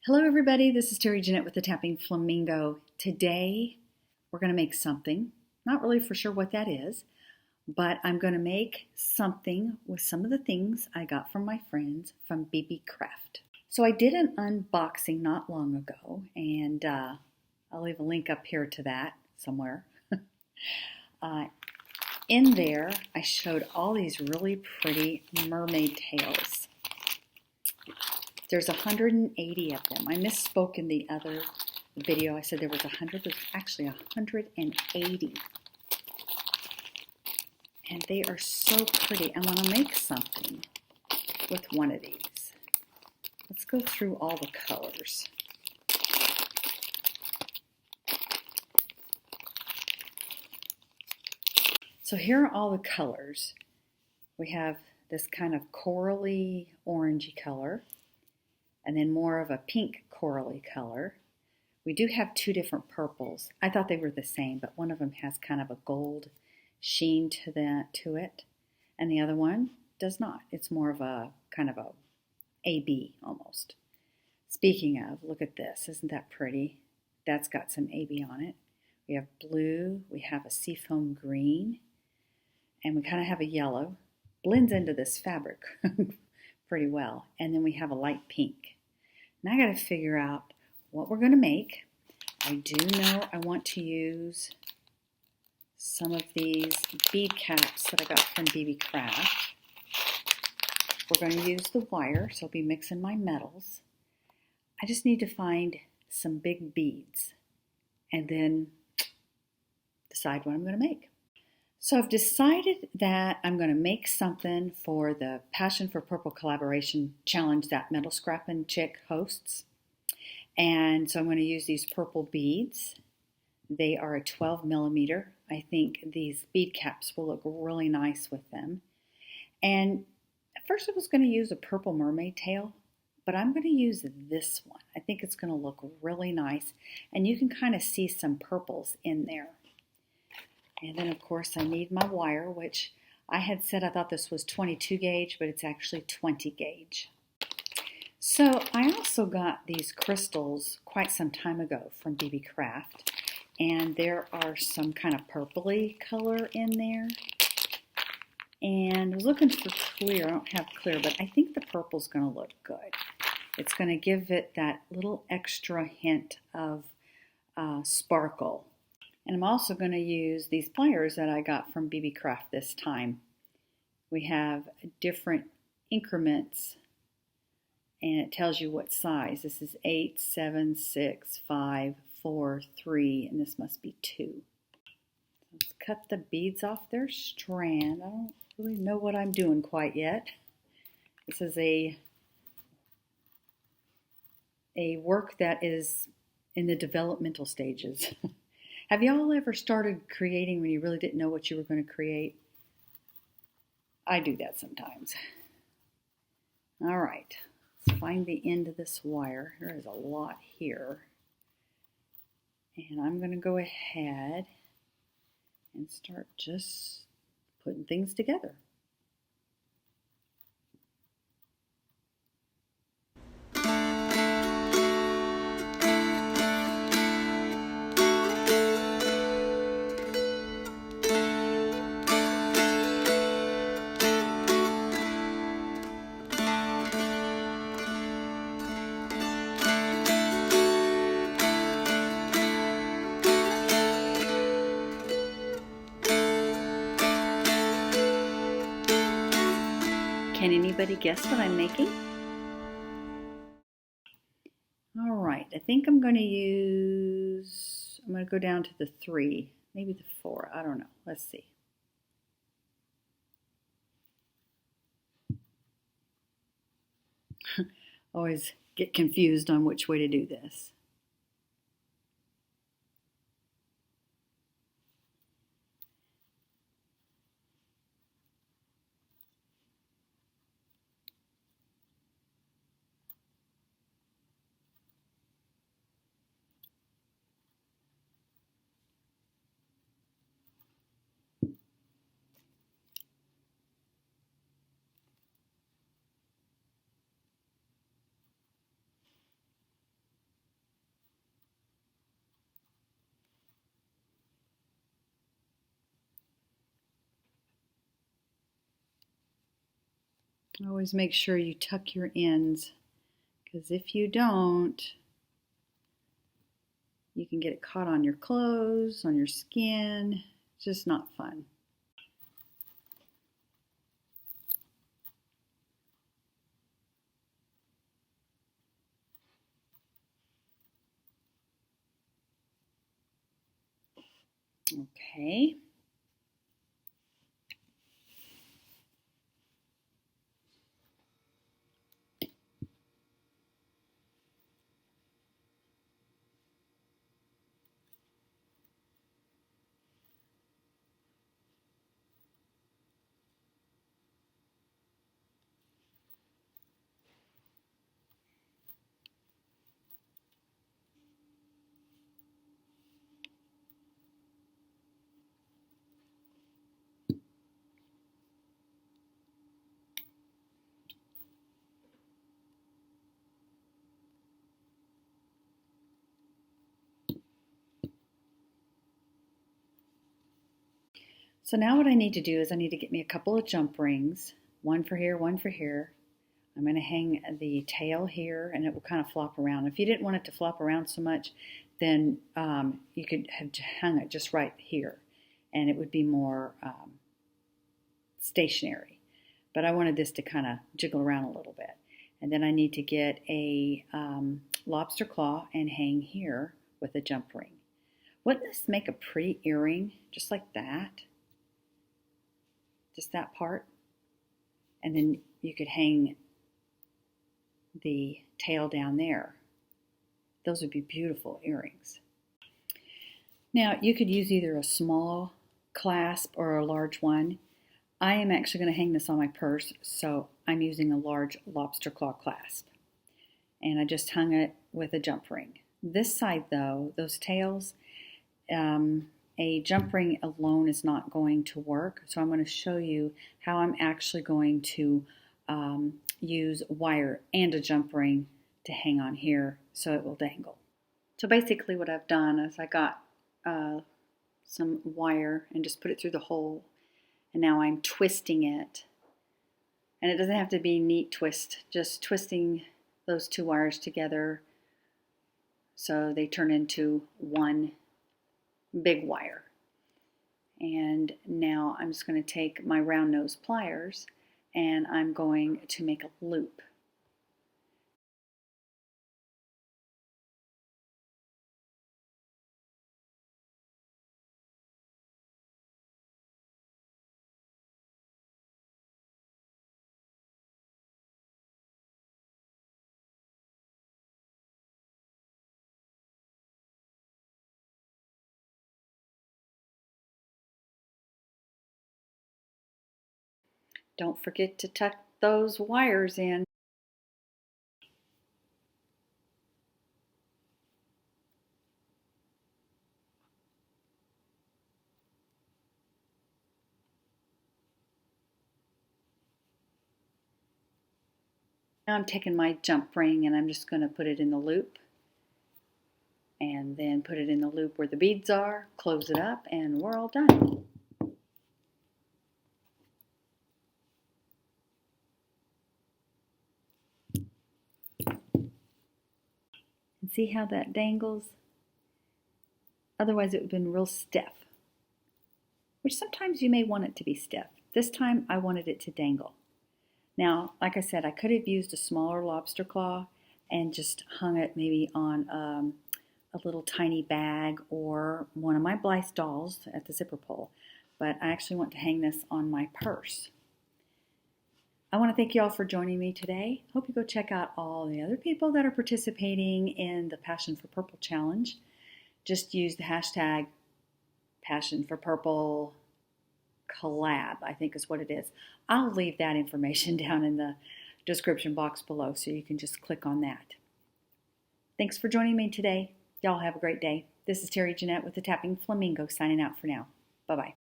Hello everybody, this is Terry Jeanette with the Tapping Flamingo. Today we're going to make something, not really for sure what that is, but I'm going to make something with some of the things I got from my friends from BeeBeeCraft. So I did an unboxing not long ago, and I'll leave a link up here to that somewhere. In there I showed all these really pretty mermaid tails. There's 180 of them. I misspoke in the other video. I said there was 100. There's actually 180. And they are so pretty. I want to make something with one of these. Let's go through all the colors. So here are all the colors. We have this kind of corally orangey color, and then more of a pink corally color. We do have two different purples. I thought they were the same, but one of them has kind of a gold sheen to it, and the other one does not. It's more of a kind of a AB almost. Speaking of, look at this. Isn't that pretty? That's got some AB on it. We have blue, we have a seafoam green, and we kind of have a yellow. Blends into this fabric pretty well. And then we have a light pink. Now I got to figure out what we're going to make. I do know I want to use some of these bead caps that I got from BeeBeeCraft. We're going to use the wire, so I'll be mixing my metals. I just need to find some big beads and then decide what I'm going to make. So I've decided that I'm going to make something for the Passion for Purple collaboration challenge that Metal Scrappin' Chick hosts. And so I'm going to use these purple beads. They are a 12 millimeter. I think these bead caps will look really nice with them. And at first I was going to use a purple mermaid tail, but I'm going to use this one. I think it's going to look really nice. And you can kind of see some purples in there. And then, of course, I need my wire, which I had said I thought this was 22 gauge, but it's actually 20 gauge. So I also got these crystals quite some time ago from BeeBeeCraft, and there are some kind of purpley color in there. And I was looking for clear. I don't have clear, but I think the purple's going to look good. It's going to give it that little extra hint of sparkle. And I'm also going to use these pliers that I got from BeeBeeCraft this time. We have different increments, and it tells you what size. This is 8, 7, 6, 5, 4, 3, and this must be 2. Let's cut the beads off their strand. I don't really know what I'm doing quite yet. This is a work that is in the developmental stages. Have y'all ever started creating when you really didn't know what you were going to create? I do that sometimes. All right, let's find the end of this wire. There is a lot here. And I'm going to go ahead and start just putting things together. Can anybody guess what I'm making? All right, I think I'm going to go down to the 3, maybe the 4, I don't know. Let's see. Always get confused on which way to do this. Always make sure you tuck your ends, because if you don't, you can get it caught on your clothes, on your skin. It's just not fun. Okay. So now what I need to do is I need to get me a couple of jump rings, one for here, one for here. I'm going to hang the tail here, and it will kind of flop around. If you didn't want it to flop around so much, then you could have hung it just right here, and it would be more stationary. But I wanted this to kind of jiggle around a little bit. And then I need to get a lobster claw and hang here with a jump ring. Wouldn't this make a pretty earring, just like that? Just that part. And then you could hang the tail down there. Those would be beautiful earrings. Now, you could use either a small clasp or a large one. I am actually going to hang this on my purse, so I'm using a large lobster claw clasp. And I just hung it with a jump ring. This side, though, those tails, a jump ring alone is not going to work. So I'm going to show you how I'm actually going to use wire and a jump ring to hang on here so it will dangle. So basically what I've done is I got some wire and just put it through the hole, and now I'm twisting it. And it doesn't have to be a neat twist, just twisting those two wires together so they turn into one big wire. And now I'm just going to take my round nose pliers and I'm going to make a loop. Don't forget to tuck those wires in. Now I'm taking my jump ring and I'm just going to put it in the loop, and then put it in the loop where the beads are, close it up, and we're all done. And see how that dangles? Otherwise it would have been real stiff, which sometimes you may want it to be stiff. This time I wanted it to dangle. Now, like I said, I could have used a smaller lobster claw and just hung it maybe on a little tiny bag or one of my Blythe dolls at the zipper pull, but I actually want to hang this on my purse. I want to thank you all for joining me today. Hope you go check out all the other people that are participating in the Passion for Purple Challenge. Just use the hashtag Passion for Purple Collab, I think is what it is. I'll leave that information down in the description box below so you can just click on that. Thanks for joining me today. Y'all have a great day. This is Terry Jeanette with the Tapping Flamingo signing out for now. Bye-bye.